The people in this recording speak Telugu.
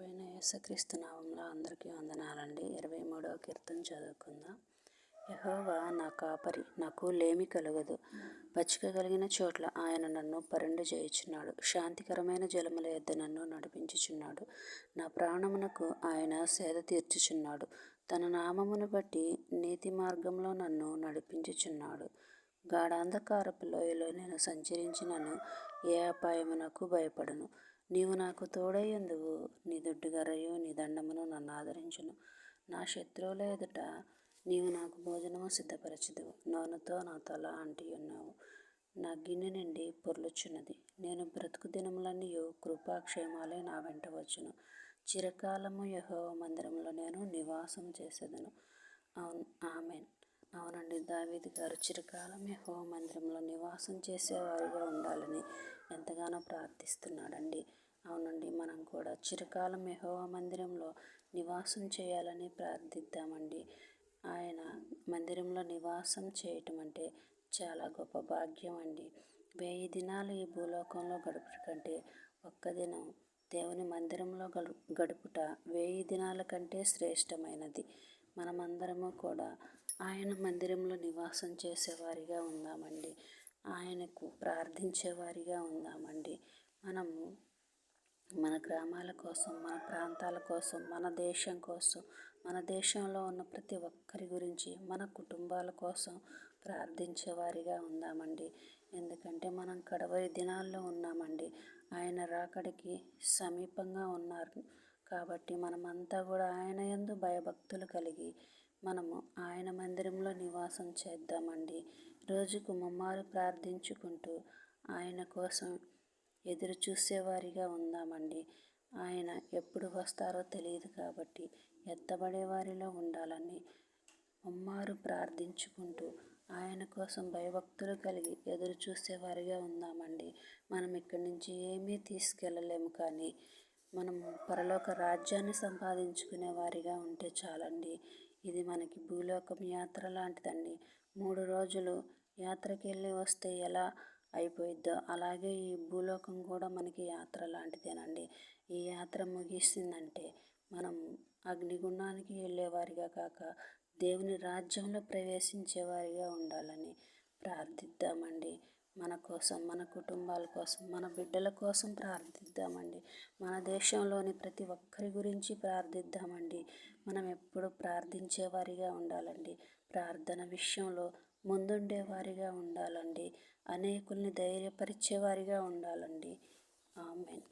ప్రభువైన యేసుక్రీస్తు నామములో అందరికీ వందనాలండి. 23వ కీర్తన చదువుకుందాం. యెహోవా నా కాపరి, నాకు లేమి కలుగదు. పచ్చిక కలిగిన చోట్ల ఆయన నన్ను పరుండి చేయుచున్నాడు. శాంతికరమైన జలముల యొద్ద నన్ను నడిపించుచున్నాడు. నా ప్రాణమునకు ఆయన సేద తీర్చుచున్నాడు. తన నామమును బట్టి నీతి మార్గంలో నన్ను నడిపించుచున్నాడు. గాఢాంధకారపు లోయలో నేను సంచరించినను ఏ అపాయమునకు భయపడను. నీవు నాకు తోడై ఉందువు. నీ దుడ్డుగరయు నీ దండమును నన్ను ఆదరించును. నా శత్రువుల ఎదుట నీవు నాకు భోజనము సిద్ధపరచుదువు. నూనెతో నా తల అంటియున్నావు. నా గిన్నె నిండి పొర్లుచున్నది. నేను బ్రతుకు దినములన్నీయు కృపాక్షేమాలే నా వెంట వచ్చును. చిరకాలము యెహోవా మందిరంలో నేను నివాసం చేసేదను. ఆమేన్. అవునండి, దావీదు గారు చిరకాలం యెహోవా మందిరంలో నివాసం చేసేవారిగా ఉండాలని ఎంతగానో ప్రార్థిస్తున్నాడండి. అవునండి, మనం కూడా చిరకాలం యెహోవా మందిరంలో నివాసం చేయాలని ప్రార్థిద్దామండి. ఆయన మందిరంలో నివాసం చేయటం అంటే చాలా గొప్ప భాగ్యం అండి. 1000 దినాలు ఈ భూలోకంలో గడుపుట కంటే ఒక్క దినం దేవుని మందిరంలో గడుపుట 1000 దినాల కంటే శ్రేష్టమైనది. మనమందరము కూడా ఆయన మందిరంలో నివాసం చేసేవారిగా ఉందామండి. ఆయనకు ప్రార్థించేవారిగా ఉందామండి. మనము మన గ్రామాల కోసం, మన ప్రాంతాల కోసం, మన దేశం కోసం, మన దేశంలో ఉన్న ప్రతి ఒక్కరి గురించి, మన కుటుంబాల కోసం ప్రార్థించేవారిగా ఉందామండి. ఎందుకంటే మనం కడవరి దినాల్లో ఉన్నామండి. ఆయన రాకడికి సమీపంగా ఉన్నారు కాబట్టి మనమంతా కూడా ఆయన యందు భయభక్తులు కలిగి మనము ఆయన మందిరంలో నివాసం చేద్దామండి. రోజుకు ముమ్మారు ప్రార్థించుకుంటూ ఆయన కోసం ఎదురు చూసేవారిగా ఉందామండి. ఆయన ఎప్పుడు వస్తారో తెలియదు కాబట్టి ఎత్తబడే వారిలో ఉండాలని ముమ్మారు ప్రార్థించుకుంటూ ఆయన కోసం భయభక్తులు కలిగి ఎదురు చూసేవారిగా ఉందామండి. మనం ఇక్కడి నుంచి ఏమీ తీసుకెళ్ళలేము, కానీ మనము పరలోక రాజ్యాన్ని సంపాదించుకునే వారిగా ఉంటే చాలండి. ఇది మనకి భూలోకం యాత్ర లాంటిదండి. 3 రోజులు యాత్రకి వెళ్ళి వస్తే ఎలా అయిపోయిద్దో అలాగే ఈ భూలోకం కూడా మనకి యాత్ర లాంటిదేనండి. ఈ యాత్ర ముగిసిందంటే మనం అగ్నిగుండానికి వెళ్ళేవారిగా కాక దేవుని రాజ్యంలో ప్రవేశించేవారిగా ఉండాలని ప్రార్థిద్దామండి. మన కోసం, మన కుటుంబాల కోసం, మన బిడ్డల కోసం ప్రార్థిద్దామండి. మన దేశంలోని ప్రతి ఒక్కరి గురించి ప్రార్థిద్దామండి. మనం ఎప్పుడు ప్రార్థించేవారిగా ఉండాలండి. ప్రార్థన విషయంలో ముందుండేవారిగా ఉండాలండి. అనేకుల్ని ధైర్యపరిచేవారిగా ఉండాలండి. ఆమేన్.